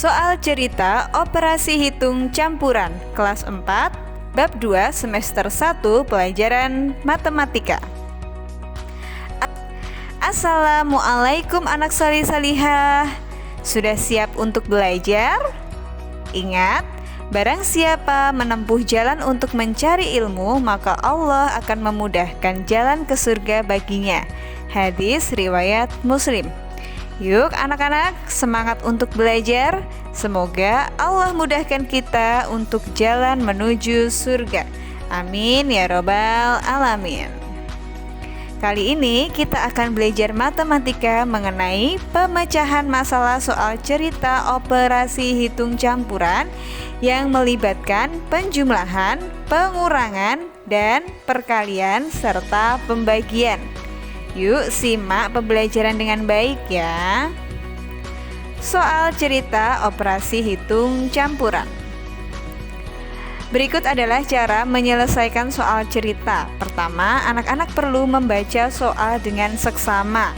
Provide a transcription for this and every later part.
Soal cerita operasi hitung campuran kelas 4 bab 2 semester 1 pelajaran matematika. Assalamualaikum anak solih salihah. Sudah siap untuk belajar? Ingat, barang siapa menempuh jalan untuk mencari ilmu, maka Allah akan memudahkan jalan ke surga baginya. Hadis riwayat Muslim. Yuk anak-anak, semangat untuk belajar. Semoga Allah mudahkan kita untuk jalan menuju surga. Amin ya robbal alamin. Kali ini kita akan belajar matematika mengenai pemecahan masalah soal cerita operasi hitung campuran yang melibatkan penjumlahan, pengurangan, dan perkalian serta pembagian. Yuk simak pembelajaran dengan baik ya. Soal cerita operasi hitung campuran. Berikut adalah cara menyelesaikan soal cerita. Pertama, anak-anak perlu membaca soal dengan seksama.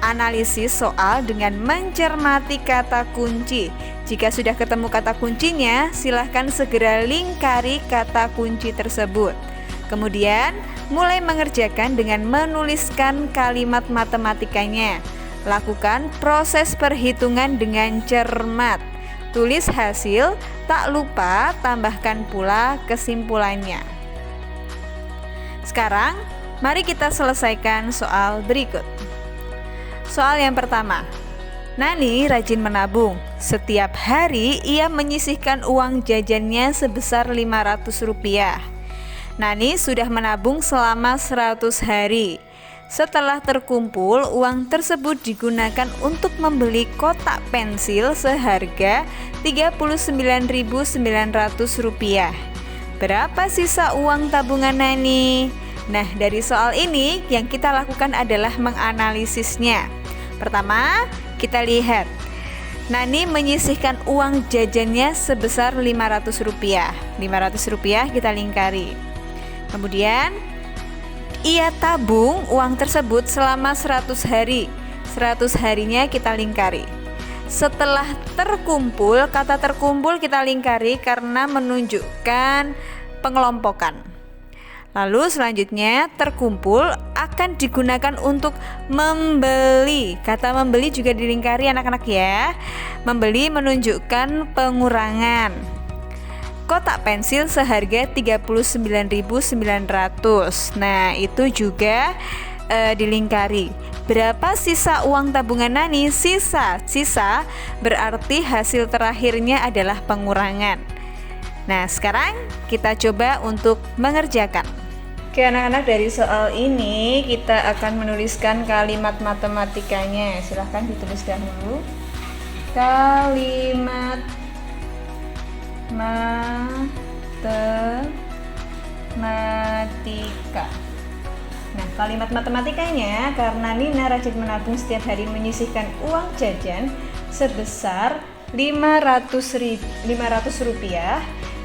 Analisis soal dengan mencermati kata kunci. Jika sudah ketemu kata kuncinya, silahkan segera lingkari kata kunci tersebut. Kemudian, mulai mengerjakan dengan menuliskan kalimat matematikanya. Lakukan proses perhitungan dengan cermat. Tulis hasil, tak lupa tambahkan pula kesimpulannya. Sekarang, mari kita selesaikan soal berikut. Soal yang pertama. Nani rajin menabung. Setiap hari ia menyisihkan uang jajannya sebesar Rp500. Nani sudah menabung selama 100 hari. Setelah terkumpul, uang tersebut digunakan untuk membeli kotak pensil seharga Rp39.900. Berapa sisa uang tabungan Nani? Nah, dari soal ini yang kita lakukan adalah menganalisisnya. Pertama, kita lihat. Nani menyisihkan uang jajannya sebesar Rp500. Rp500 kita lingkari. Kemudian, ia tabung uang tersebut selama 100 hari. 100 harinya kita lingkari. Setelah terkumpul, kata terkumpul kita lingkari karena menunjukkan pengelompokan. Lalu selanjutnya, terkumpul akan digunakan untuk membeli. Kata membeli juga dilingkari anak-anak ya. Membeli menunjukkan pengurangan. Kotak pensil seharga Rp39.900. Nah, itu juga dilingkari. Berapa sisa uang tabungan Nani? Sisa berarti hasil terakhirnya adalah pengurangan. Nah, sekarang kita coba untuk mengerjakan. Oke anak-anak, dari soal ini kita akan menuliskan kalimat matematikanya. Silahkan ditulis dahulu. Kalimat matematika. Nah, kalimat matematikanya, karena Nina rajin menabung setiap hari menyisihkan uang jajan sebesar Rp500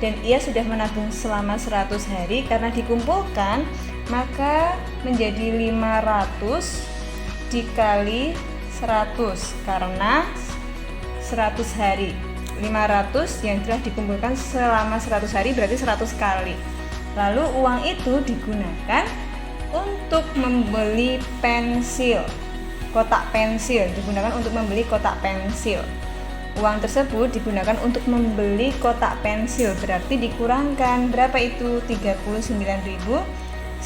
dan ia sudah menabung selama 100 hari, karena dikumpulkan maka menjadi 500 dikali 100 karena 100 hari. 500 yang telah dikumpulkan selama 100 hari berarti 100 kali. Lalu uang itu digunakan untuk membeli pensil. Kotak pensil digunakan untuk membeli kotak pensil. Uang tersebut digunakan untuk membeli kotak pensil, berarti dikurangkan berapa itu? 39.900.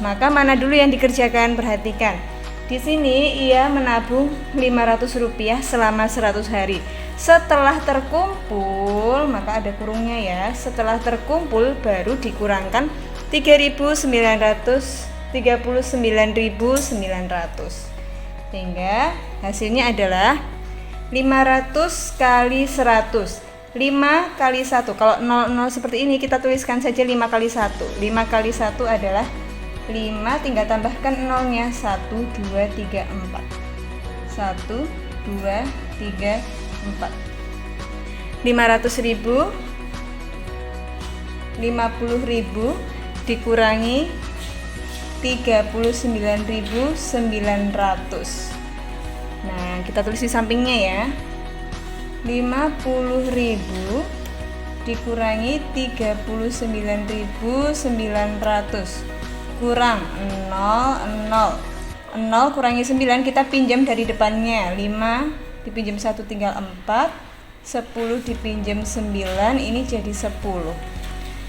Maka mana dulu yang dikerjakan? Perhatikan. Di sini ia menabung Rp500 selama 100 hari. Setelah terkumpul, maka ada kurungnya ya. Setelah terkumpul baru dikurangkan 39.900. Sehingga hasilnya adalah 500 kali 100. 5 kali 1. Kalau 00 seperti ini kita tuliskan saja 5 kali 1. 5 kali 1 adalah 5, tinggal tambahkan nolnya 1, 2, 3, 4. 1, 2, 3, 4. 500.000 50.000 dikurangi 39.900. Nah, kita tulis di sampingnya ya. 50.000 dikurangi 39.900 kurang 0 kurangi 9, kita pinjam dari depannya. 5 dipinjam 1 tinggal 4, 10 dipinjam 9, ini jadi 10.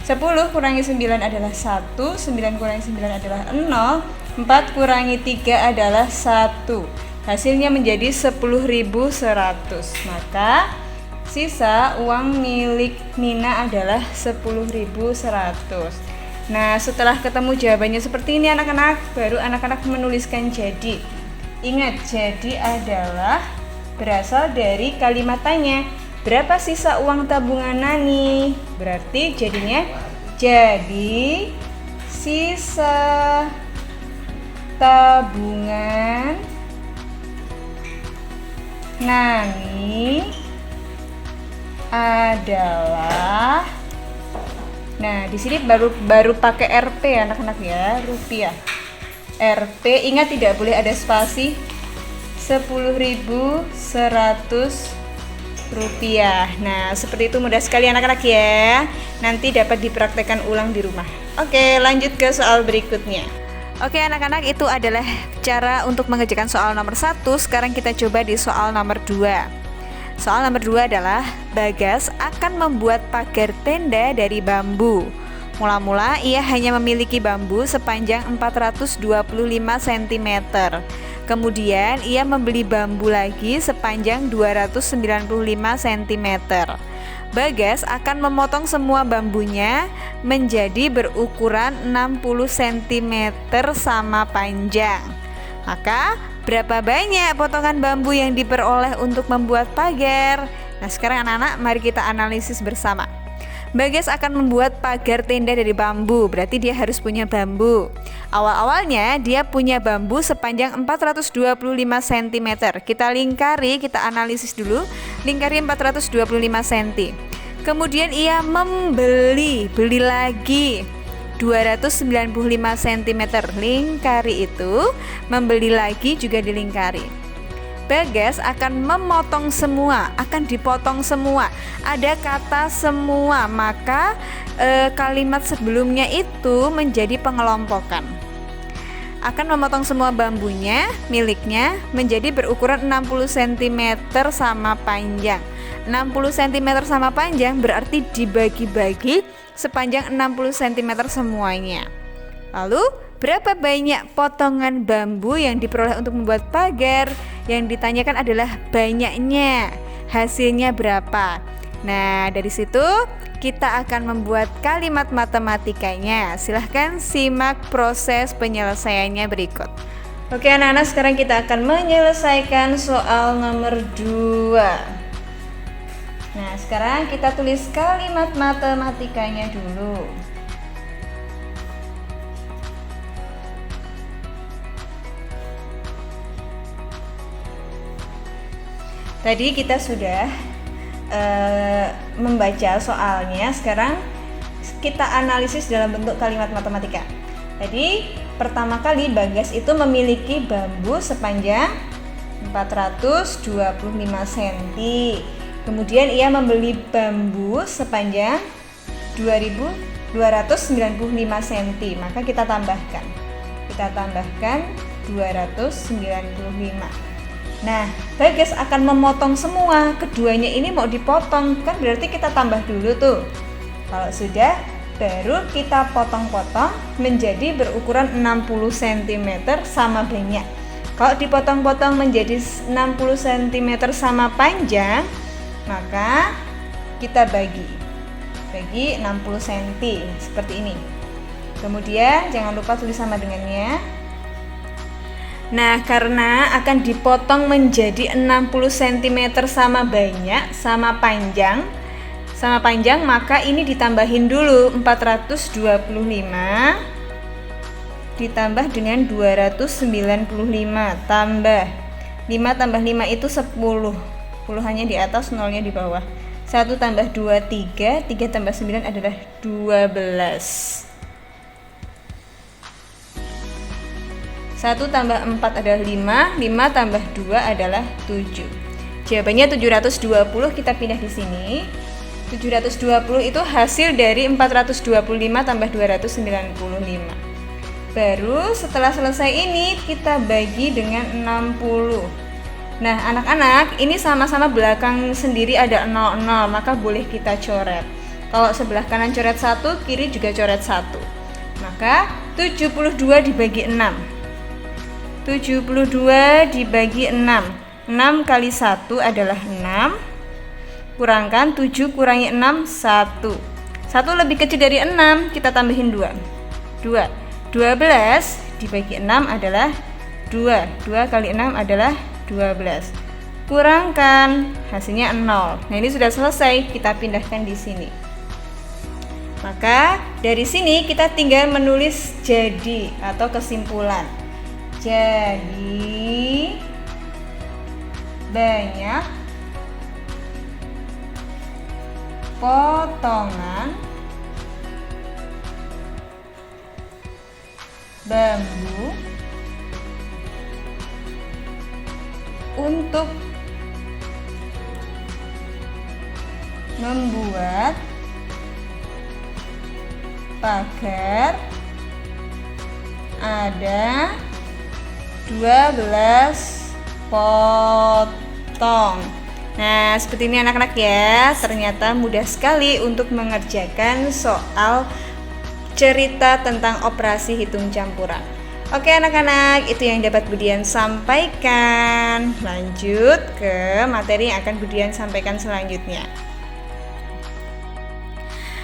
10 kurangi 9 adalah 1, 9 kurangi 9 adalah 0, 4 kurangi 3 adalah 1. Hasilnya menjadi 10.100. Maka sisa uang milik Nina adalah 10.100. Nah, setelah ketemu jawabannya seperti ini anak-anak, baru anak-anak menuliskan jadi. Ingat, jadi adalah berasal dari kalimat tanya. Berapa sisa uang tabungan Nani? Berarti jadinya jadi sisa tabungan Nani adalah, nah di sini baru pakai Rp anak-anak ya, rupiah. Rp, ingat tidak boleh ada spasi. 10.100 rupiah. Nah, seperti itu, mudah sekali anak-anak ya. Nanti dapat dipraktekkan ulang di rumah. Oke, lanjut ke soal berikutnya. Oke anak-anak, itu adalah cara untuk mengerjakan soal nomor 1. Sekarang kita coba di soal nomor 2. Soal nomor 2 adalah Bagas akan membuat pagar tenda dari bambu. Mula-mula ia hanya memiliki bambu sepanjang 425 cm. Kemudian ia membeli bambu lagi sepanjang 295 cm. Bagas akan memotong semua bambunya menjadi berukuran 60 cm sama panjang. Maka berapa banyak potongan bambu yang diperoleh untuk membuat pagar? Nah, sekarang anak-anak mari kita analisis bersama. Bagas akan membuat pagar tenda dari bambu, berarti dia harus punya bambu. Awal-awalnya dia punya bambu sepanjang 425 cm. Kita lingkari, kita analisis dulu. Lingkari 425 cm. Kemudian ia beli lagi 295 cm. Lingkari itu, membeli lagi juga dilingkari. Bagas akan memotong semua, akan dipotong semua. Ada kata semua, maka kalimat sebelumnya itu menjadi pengelompokan. Akan memotong semua bambunya, miliknya, menjadi berukuran 60 cm sama panjang. 60 cm sama panjang berarti dibagi-bagi sepanjang 60 cm semuanya. Lalu berapa banyak potongan bambu yang diperoleh untuk membuat pagar? Yang ditanyakan adalah banyaknya. Hasilnya berapa? Nah, dari situ kita akan membuat kalimat matematikanya. Silahkan simak proses penyelesaiannya berikut. Oke anak-anak, sekarang kita akan menyelesaikan soal nomor 2. Nah, sekarang kita tulis kalimat matematikanya dulu. Tadi kita sudah membaca soalnya, sekarang kita analisis dalam bentuk kalimat matematika. Jadi pertama kali Bagas itu memiliki bambu sepanjang 425 cm. Kemudian ia membeli bambu sepanjang 295 cm. Maka kita tambahkan 295. Nah, Bagas akan memotong semua. Keduanya ini mau dipotong, kan berarti kita tambah dulu tuh. Kalau sudah, baru kita potong-potong menjadi berukuran 60 cm sama banyak. Kalau dipotong-potong menjadi 60 cm sama panjang, maka kita bagi 60 cm seperti ini. Kemudian jangan lupa tulis sama dengannya. Nah, karena akan dipotong menjadi 60 cm sama banyak, sama panjang, maka ini ditambahin dulu 425 ditambah dengan 295 tambah 5 tambah 5 itu 10. Puluhannya di atas, nolnya di bawah. 1 tambah 2 3, 3 tambah 9 adalah 12. 1 tambah 4 adalah 5, 5 tambah 2 adalah 7. Jawabannya 720, kita pindah di sini. 720 itu hasil dari 425 tambah 295. Baru setelah selesai ini kita bagi dengan 60. Nah anak-anak, ini sama-sama belakang sendiri ada 00, maka boleh kita coret. Kalau sebelah kanan coret 1, kiri juga coret 1. Maka 72 dibagi 6. 72 dibagi 6. 6 kali 1 adalah 6. Kurangkan 7 kurangi 6, 1. 1 lebih kecil dari 6, kita tambahin 2. 12 dibagi 6 adalah 2. 2 kali 6 adalah 12. Kurangkan, hasilnya 0. Nah, ini sudah selesai, kita pindahkan di sini. Maka dari sini kita tinggal menulis jadi atau kesimpulan. Jadi banyak potongan bambu untuk membuat pagar ada 12 potong. Nah, seperti ini anak-anak ya. Ternyata mudah sekali untuk mengerjakan soal cerita tentang operasi hitung campuran. Oke anak-anak, itu yang dapat Budian sampaikan. Lanjut ke materi yang akan Budian sampaikan selanjutnya.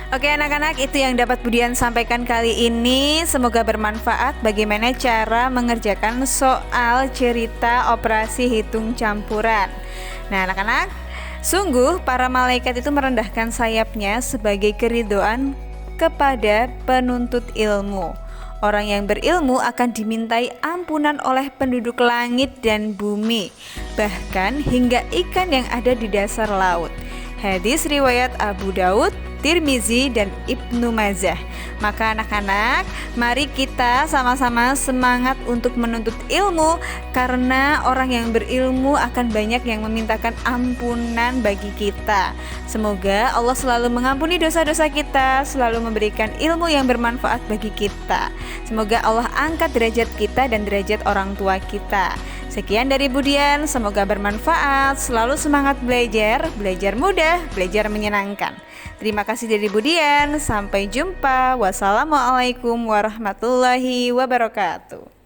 Oke anak-anak, itu yang dapat Budian sampaikan kali ini. Semoga bermanfaat bagaimana cara mengerjakan soal cerita operasi hitung campuran. Nah anak-anak, sungguh para malaikat itu merendahkan sayapnya sebagai keridhaan kepada penuntut ilmu. Orang yang berilmu akan dimintai ampunan oleh penduduk langit dan bumi, bahkan hingga ikan yang ada di dasar laut. Hadis riwayat Abu Daud, Tirmizi, dan Ibnu Majah. Maka anak-anak, mari kita sama-sama semangat untuk menuntut ilmu, karena orang yang berilmu akan banyak yang memintakan ampunan bagi kita. Semoga Allah selalu mengampuni dosa-dosa kita, selalu memberikan ilmu yang bermanfaat bagi kita. Semoga Allah angkat derajat kita dan derajat orang tua kita. Sekian dari Budian, semoga bermanfaat. Selalu semangat belajar, belajar mudah, belajar menyenangkan. Terima kasih dari Budian, sampai jumpa. Wassalamualaikum warahmatullahi wabarakatuh.